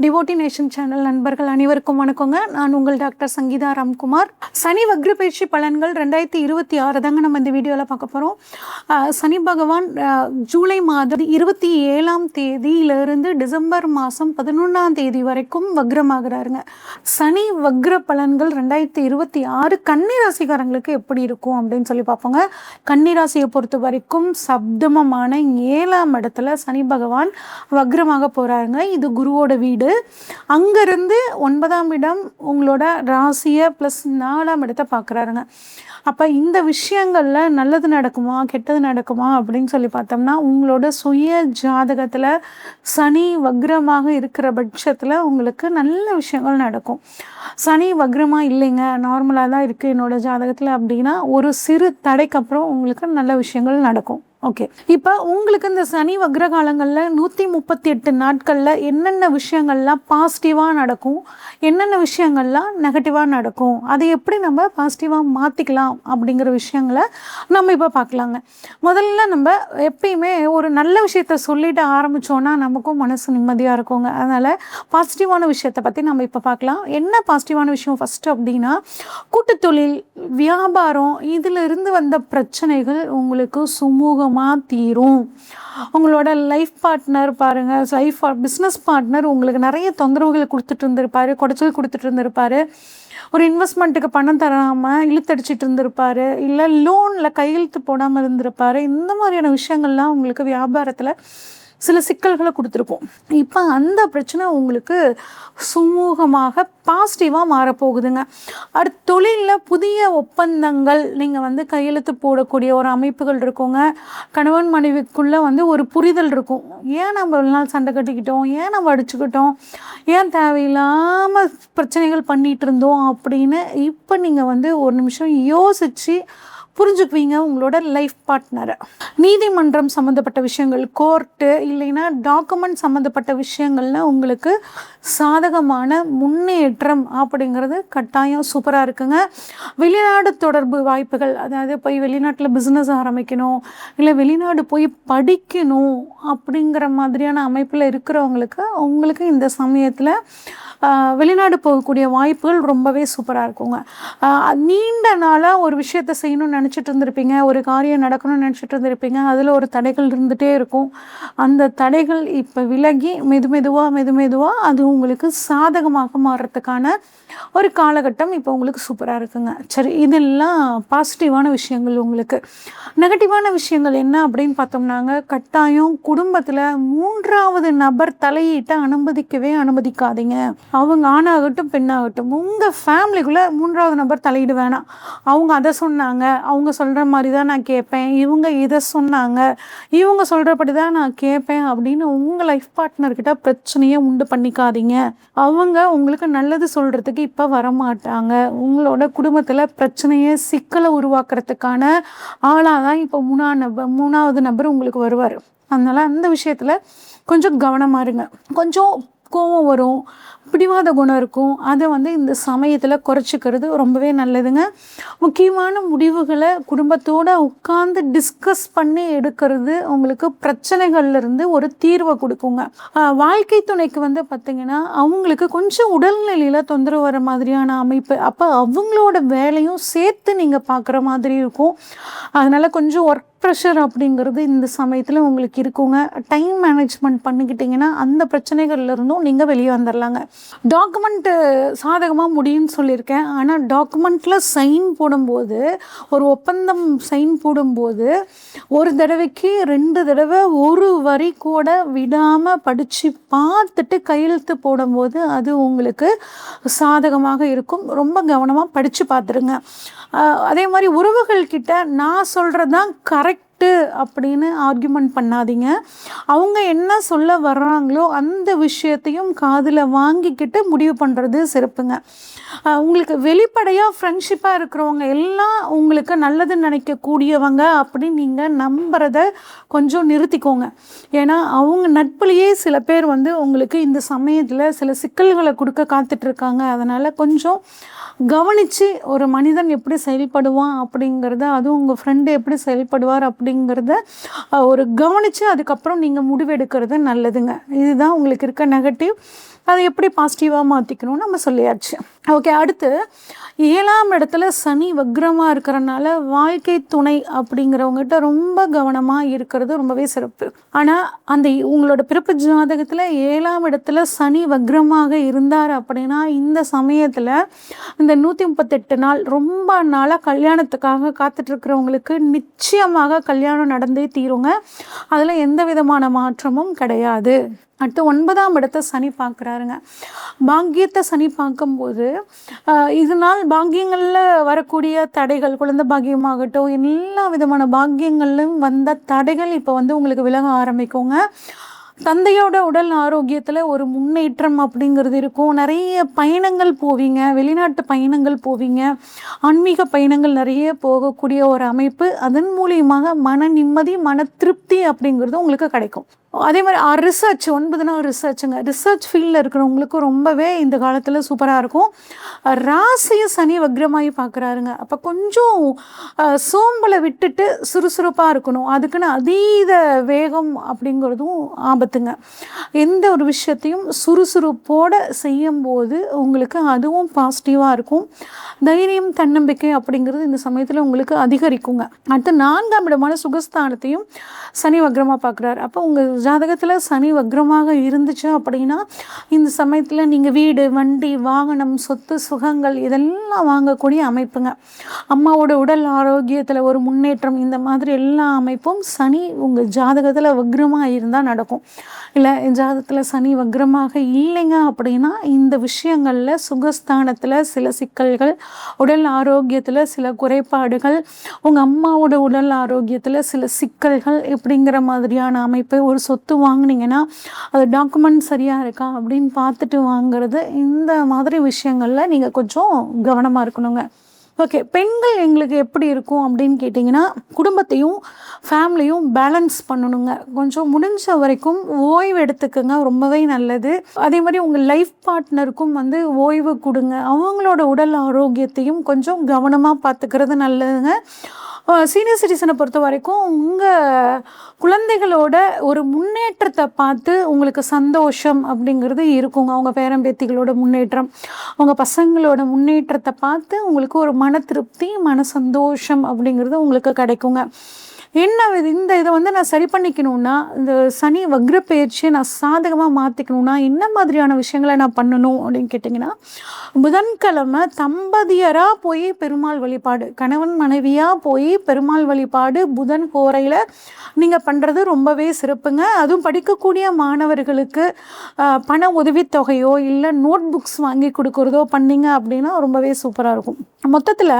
Devotee nation channel நண்பர்கள் அனைவருக்கும் வணக்கங்க. நான் உங்கள் டாக்டர் சங்கீதா ராம்குமார். சனி வக்ர பயிற்சி பலன்கள் 2026 தாங்க நம்ம இந்த வீடியோவில் பார்க்க போகிறோம். சனி பகவான் ஜூலை மாதம் 27ஆம் தேதியிலிருந்து டிசம்பர் மாதம் 11ஆம் தேதி வரைக்கும் வக்ரமாகிறாருங்க. சனி வக்ர பலன்கள் 2026 கன்னிராசிக்காரங்களுக்கு எப்படி இருக்கும் அப்படின்னு சொல்லி பார்ப்போங்க. கன்னிராசியை பொறுத்த வரைக்கும் சப்தமமான 7ஆம் இடத்துல சனி பகவான் வக்ரமாக போகிறாருங்க. இது குருவோட வீடு. அங்கிருந்து 9ஆம் இடம் உங்களோட ராசியை ப்ளஸ் 4ஆம் இடத்தை பார்க்குறாருங்க. அப்போ இந்த விஷயங்களில் நல்லது நடக்குமா கெட்டது நடக்குமா அப்படின்னு சொல்லி பார்த்தோம்னா, உங்களோட சுய ஜாதகத்தில் சனி வக்ரமாக இருக்கிற பட்சத்தில் உங்களுக்கு நல்ல விஷயங்கள் நடக்கும். சனி வக்ரமாக இல்லைங்க, நார்மலாக தான் இருக்குது என்னோடய ஜாதகத்தில் அப்படின்னா, ஒரு சிறு தடைக்கு அப்புறம் உங்களுக்கு நல்ல விஷயங்கள் நடக்கும். ஓகே, இப்போ உங்களுக்கு இந்த சனி வக்ர காலங்களில் 138 நாட்களில் என்னென்ன விஷயங்கள்லாம் பாசிட்டிவாக நடக்கும், என்னென்ன விஷயங்கள்லாம் நெகட்டிவாக நடக்கும், அதை எப்படி நம்ம பாசிட்டிவாக மாற்றிக்கலாம் அப்படிங்கிற விஷயங்களை நம்ம இப்போ பார்க்கலாங்க. முதல்ல நம்ம எப்பயுமே ஒரு நல்ல விஷயத்த சொல்லிட்டு ஆரம்பித்தோன்னா நமக்கும் மனசு நிம்மதியாக இருக்குங்க. அதனால் பாசிட்டிவான விஷயத்தை பற்றி நம்ம இப்போ பார்க்கலாம். என்ன பாசிட்டிவான விஷயம் ஃபஸ்ட்டு அப்படின்னா, கூட்டுத்தொழில், வியாபாரம், இதிலிருந்து வந்த பிரச்சனைகள் உங்களுக்கு சுமூகம் தீரும். உங்களோட லைஃப் பார்ட்னர் பாருங்கள், பிஸ்னஸ் பார்ட்னர் உங்களுக்கு நிறைய தொந்தரவுகளை கொடுத்துட்டு இருந்திருப்பாரு, குடைச்சல் கொடுத்துட்டு இருந்திருப்பாரு, ஒரு இன்வெஸ்ட்மெண்ட்டுக்கு பணம் தராமல் இழுத்தடிச்சிட்டு இருந்திருப்பாரு, இல்லை லோனில் கையெழுத்து போடாமல் இருந்திருப்பாரு. இந்த மாதிரியான விஷயங்கள்லாம் உங்களுக்கு வியாபாரத்தில் சில சிக்கல்களை கொடுத்துருப்போம். இப்போ அந்த பிரச்சனை உங்களுக்கு சுமூகமாக பாசிட்டிவாக மாறப்போகுதுங்க. அடுத்த தொழிலில் புதிய ஒப்பந்தங்கள் நீங்கள் கையெழுத்து போடக்கூடிய ஒரு அமைப்புகள் இருக்குங்க. கணவன் மனைவிக்குள்ளே ஒரு புரிதல் இருக்கும். ஏன் நம்ம ஒரு நாள் சண்டை கட்டிக்கிட்டோம், ஏன் நம்ம அடிச்சுக்கிட்டோம், ஏன் தேவையில்லாமல் பிரச்சனைகள் பண்ணிகிட்டு இருந்தோம் அப்படின்னு இப்போ நீங்கள் ஒரு நிமிஷம் யோசித்து புரிஞ்சுக்குவீங்க உங்களோட லைஃப் பார்ட்னரை. நீதிமன்றம் சம்மந்தப்பட்ட விஷயங்கள், கோர்ட்டு இல்லைன்னா டாக்குமெண்ட் சம்மந்தப்பட்ட விஷயங்கள்ல உங்களுக்கு சாதகமான முன்னேற்றம் அப்படிங்கிறது கட்டாயம் சூப்பராக இருக்குங்க. வெளிநாடு தொடர்பு வாய்ப்புகள், அதாவது போய் வெளிநாட்டில் பிஸ்னஸ் ஆரம்பிக்கணும், இல்லை வெளிநாடு போய் படிக்கணும் அப்படிங்கிற மாதிரியான அமைப்பில் இருக்கிறவங்களுக்கு உங்களுக்கு இந்த சமயத்தில் வெளிநாடு போகக்கூடிய வாய்ப்புகள் ரொம்பவே சூப்பராக இருக்குங்க. நீண்ட நாளாக ஒரு விஷயத்தை செய்யணும்னு நினச்சிட்டு இருந்திருப்பீங்க, ஒரு காரியம் நடக்கணும்னு நினச்சிட்டு இருந்திருப்பீங்க, அதில் ஒரு தடைகள் இருந்துகிட்டே இருக்கும். அந்த தடைகள் இப்போ விலகி மெதுமெதுவாக அது உங்களுக்கு சாதகமாக மாறுறதுக்கான ஒரு காலகட்டம் இப்போ உங்களுக்கு சூப்பராக இருக்குங்க. சரி, இதெல்லாம் பாசிட்டிவான விஷயங்கள். உங்களுக்கு நெகட்டிவான விஷயங்கள் என்ன அப்படின்னு பார்த்தோம்னாங்க, கட்டாயம் குடும்பத்தில் 3வது நபர் தலையீட்டை அனுமதிக்காதீங்க. அவங்க ஆணாகட்டும் பெண்ணாகட்டும், உங்கள் ஃபேமிலிக்குள்ளே 3வது நபர் தலையீடு வேணாம். அவங்க அதை சொன்னாங்க, அவங்க சொல்கிற மாதிரி தான் நான் கேட்பேன், இவங்க இதை சொன்னாங்க, இவங்க சொல்கிறபடி தான் நான் கேட்பேன் அப்படின்னு உங்கள் லைஃப் பார்ட்னர்கிட்ட பிரச்சனையை உண்டு பண்ணிக்காதீங்க. அவங்க உங்களுக்கு நல்லது சொல்கிறதுக்கு இப்போ வரமாட்டாங்க. உங்களோட குடும்பத்தில் பிரச்சனையை சிக்கலை உருவாக்குறதுக்கான ஆளாக தான் இப்போ 3வது நபர் உங்களுக்கு வருவார். அதனால் அந்த விஷயத்தில் கொஞ்சம் கவனமாக இருங்க. கொஞ்சம் கோபம் வரும், பிடிவாத குணம் இருக்கும். அதை இந்த சமயத்தில் குறைச்சிக்கிறது ரொம்பவே நல்லதுங்க. முக்கியமான முடிவுகளை குடும்பத்தோடு உட்கார்ந்து டிஸ்கஸ் பண்ணி எடுக்கிறது உங்களுக்கு பிரச்சனைகள்லேருந்து ஒரு தீர்வை கொடுக்குங்க. வாழ்க்கை துணைக்கு பார்த்திங்கன்னா அவங்களுக்கு கொஞ்சம் உடல்நிலையில் தொந்தரவு வர மாதிரியான அமைப்பு, அப்போ அவங்களோட வேலையும் சேர்த்து நீங்கள் பார்க்குற மாதிரி இருக்கும். அதனால் கொஞ்சம் ஒர்க் ப்ரெஷர் அப்படிங்கிறது இந்த சமயத்தில் உங்களுக்கு இருக்குங்க. டைம் மேனேஜ்மெண்ட் பண்ணிக்கிட்டிங்கன்னா அந்த பிரச்சனைகள்லேருந்தும் நீங்கள் வெளியே வந்துடலாங்க. டாக்குமெண்ட்டு சாதகமாக முடியும்னு சொல்லியிருக்கேன். ஆனால் டாக்குமெண்ட்டில் சைன் போடும்போது, ஒரு ஒப்பந்தம் சைன் போடும்போது ஒரு தடவைக்கு 2 தடவை ஒரு வரி கூட விடாமல் படித்து பார்த்துட்டு கையெழுத்து போடும்போது அது உங்களுக்கு சாதகமாக இருக்கும். ரொம்ப கவனமாக படித்து பார்த்துருங்க. அதே மாதிரி உறவுகள்கிட்ட நான் சொல்கிறது தான் கரெக்டு அப்படின்னு ஆர்கியூமெண்ட் பண்ணாதீங்க. அவங்க என்ன சொல்ல வர்றாங்களோ அந்த விஷயத்தையும் காதில் வாங்கிக்கிட்டு முடிவு பண்ணுறது சிறப்புங்க. உங்களுக்கு வெளிப்படையாக ஃப்ரெண்ட்ஷிப்பாக இருக்கிறவங்க எல்லாம் உங்களுக்கு நல்லது நினைக்கக்கூடியவங்க அப்படின்னு நீங்கள் நம்புறத கொஞ்சம் நிறுத்திக்கோங்க. ஏன்னா அவங்க நட்புலேயே சில பேர் உங்களுக்கு இந்த சமயத்தில் சில சிக்கல்களை கொடுக்க காத்துட்ருக்காங்க. அதனால் கொஞ்சம் கவனித்து ஒரு மனிதன் எப்படி செயல்படுவான் அப்படிங்கிறத, அதுவும் உங்கள் ஃப்ரெண்டு எப்படி செயல்படுவார் அப்படிங்கிறத ஒரு கவனித்து அதுக்கப்புறம் நீங்கள் முடிவெடுக்கிறது நல்லதுங்க. இதுதான் உங்களுக்கு இருக்க நெகட்டிவ். அதை எப்படி பாசிட்டிவாக மாற்றிக்கணும்னு நம்ம சொல்லியாச்சு. ஓகே, அடுத்து 7ஆம் இடத்துல சனி வக்ரமாக இருக்கிறனால வாழ்க்கை துணை அப்படிங்கிறவங்ககிட்ட ரொம்ப கவனமாக இருக்கிறது ரொம்பவே சிறப்பு. ஆனால் அந்த உங்களோட பிறப்பு ஜாதகத்தில் 7ஆம் இடத்துல சனி வக்ரமாக இருந்தார் அப்படின்னா இந்த சமயத்தில் இந்த 138 நாள் ரொம்ப நாளாக கல்யாணத்துக்காக காத்துட்ருக்கிறவங்களுக்கு நிச்சயமாக கல்யாணம் நடந்தே தீருங்க. அதில் எந்த விதமான மாற்றமும் கிடையாது. அடுத்து 9ஆம் இடத்தை சனி பார்க்குறாருங்க. பாக்கியத்தை சனி பார்க்கும்போது இதனால் பாக்கியங்களில் வரக்கூடிய தடைகள், குழந்தை பாக்கியமாகட்டும், எல்லா விதமான பாக்கியங்களிலும் வந்த தடைகள் இப்போ உங்களுக்கு விலக ஆரம்பிக்குங்க. தந்தையோட உடல் ஆரோக்கியத்தில் ஒரு முன்னேற்றம் அப்படிங்கிறது இருக்கும். நிறைய பயணங்கள் போவீங்க, வெளிநாட்டு பயணங்கள் போவீங்க, ஆன்மீக பயணங்கள் நிறைய போகக்கூடிய ஒரு அமைப்பு. அதன் மூலியமாக மன நிம்மதி, மன திருப்தி அப்படிங்கிறது உங்களுக்கு கிடைக்கும். அதே மாதிரி ரிசர்ச் 9 நாள் ரிசர்ச்சுங்க. ரிசர்ச் ஃபீல்டில் இருக்கிறவங்களுக்கு ரொம்பவே இந்த காலத்தில் சூப்பராக இருக்கும். ராசியை சனி வக்ரமாகி பார்க்குறாருங்க. அப்போ கொஞ்சம் சோம்பலை விட்டுட்டு சுறுசுறுப்பாக இருக்கணும். அதுக்குன்னு அதீத வேகம் அப்படிங்கிறதும் ஆபத்துங்க. எந்த ஒரு விஷயத்தையும் சுறுசுறுப்போடு செய்யும்போது உங்களுக்கு அதுவும் பாசிட்டிவாக இருக்கும். தைரியம், தன்னம்பிக்கை அப்படிங்கிறது இந்த சமயத்தில் உங்களுக்கு அதிகரிக்குங்க. அடுத்து 4ஆம் இடமான சுகஸ்தானத்தையும் சனி வக்ரமாக பார்க்குறாரு. அப்போ உங்கள் ஜாதகத்தில் சனி வக்ரமாக இருந்துச்சு அப்படின்னா இந்த சமயத்தில் நீங்கள் வீடு, வண்டி, வாகனம், சொத்து, சுகங்கள் இதெல்லாம் வாங்கக்கூடிய அமைப்புங்க. அம்மாவோட உடல் ஆரோக்கியத்தில் ஒரு முன்னேற்றம், இந்த மாதிரி எல்லா அமைப்பும் சனி உங்கள் ஜாதகத்தில் வக்ரமாக இருந்தால் நடக்கும். இல்லை என் ஜாதகத்தில் சனி வக்ரமாக இல்லைங்க அப்படின்னா இந்த விஷயங்களில் சுகஸ்தானத்தில் சில சிக்கல்கள், உடல் ஆரோக்கியத்தில் சில குறைபாடுகள், உங்கள் அம்மாவோட உடல் ஆரோக்கியத்தில் சில சிக்கல்கள் இப்படிங்கிற மாதிரியான அமைப்பு. ஒரு சொத்து வாங்கினீங்கன்னா அது டாக்குமெண்ட் சரியாக இருக்கா அப்படின்னு பார்த்துட்டு வாங்கிறது, இந்த மாதிரி விஷயங்களில் நீங்கள் கொஞ்சம் கவனமாக இருக்கணுங்க. ஓகே, பெண்கள் எங்களுக்கு எப்படி இருக்கும் அப்படின்னு கேட்டிங்கன்னா குடும்பத்தையும் ஃபேமிலியும் பேலன்ஸ் பண்ணணுங்க. கொஞ்சம் முடிஞ்ச வரைக்கும் ஓய்வு எடுத்துக்கோங்க, ரொம்பவே நல்லது. அதே மாதிரி உங்கள் லைஃப் பார்ட்னருக்கும் ஓய்வு கொடுங்க. அவங்களோட உடல் ஆரோக்கியத்தையும் கொஞ்சம் கவனமாக பார்த்துக்கிறது நல்லதுங்க. சீனியர் சிட்டிசனை பொறுத்த வரைக்கும் உங்கள் குழந்தைகளோட ஒரு முன்னேற்றத்தை பார்த்து உங்களுக்கு சந்தோஷம் அப்படிங்கிறது இருக்குங்க. அவங்க பேரம்பேத்திகளோட முன்னேற்றம், அவங்க பசங்களோட முன்னேற்றத்தை பார்த்து உங்களுக்கு ஒரு மன திருப்தி, மன சந்தோஷம் அப்படிங்கிறது உங்களுக்கு கிடைக்குங்க. என்ன இந்த இதை நான் சரி பண்ணிக்கணும்னா, இந்த சனி வக்ர பயிற்சியை நான் சாதகமாக மாற்றிக்கணும்னா என்ன மாதிரியான விஷயங்களை நான் பண்ணணும் அப்படின்னு கேட்டிங்கன்னா, புதன்கிழமை தம்பதியராக போய் பெருமாள் வழிபாடு, கணவன் மனைவியாக போய் பெருமாள் வழிபாடு புதன் கோரையில் நீங்கள் பண்ணுறது ரொம்பவே சிறப்புங்க. அதுவும் படிக்கக்கூடிய மாணவர்களுக்கு பண உதவித்தொகையோ இல்லை நோட் புக்ஸ் வாங்கி கொடுக்குறதோ பண்ணிங்க அப்படின்னா ரொம்பவே சூப்பராக இருக்கும். மொத்தத்தில்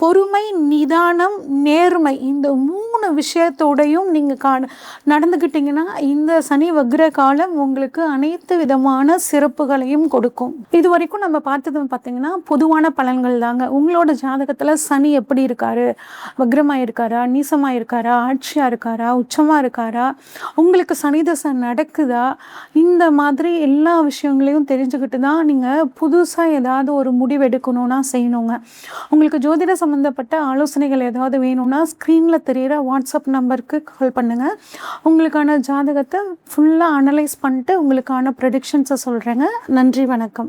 பொறுமை, நிதானம், நேர்மை இந்த 3 விஷயத்தோடையும் நீங்கள் நடந்துக்கிட்டிங்கன்னா இந்த சனி வக்ர காலம் உங்களுக்கு அனைத்து விதமான சிறப்புகளையும் கொடுக்கும். இது வரைக்கும் நம்ம பார்த்தது பார்த்திங்கன்னா பொதுவான பலன்கள் தாங்க. உங்களோட ஜாதகத்தில் சனி எப்படி இருக்காரு, வக்ரமாக இருக்காரா, நீசமாக இருக்காரா, ஆட்சியாக இருக்காரா, உச்சமாக இருக்காரா, உங்களுக்கு சனி தசை நடக்குதா, இந்த மாதிரி எல்லா விஷயங்களையும் தெரிஞ்சுக்கிட்டு தான் நீங்கள் புதுசாக ஏதாவது ஒரு முடிவு எடுக்கணும்னா செய்யணுங்க. உங்களுக்கு ஜோதிட சம்மந்தப்பட்ட ஆலோசனைகள் ஏதாவது வேணும்னா ஸ்க்ரீனில் தெரிகிற வாட்ஸ்அப் நம்பருக்கு கால் பண்ணுங்கள். உங்களுக்கான ஜாதகத்தை ஃபுல்லாக அனலைஸ் பண்ணிட்டு உங்களுக்கான ப்ரெடிக்ஷன்ஸை சொல்கிறேங்க. நன்றி, வணக்கம்.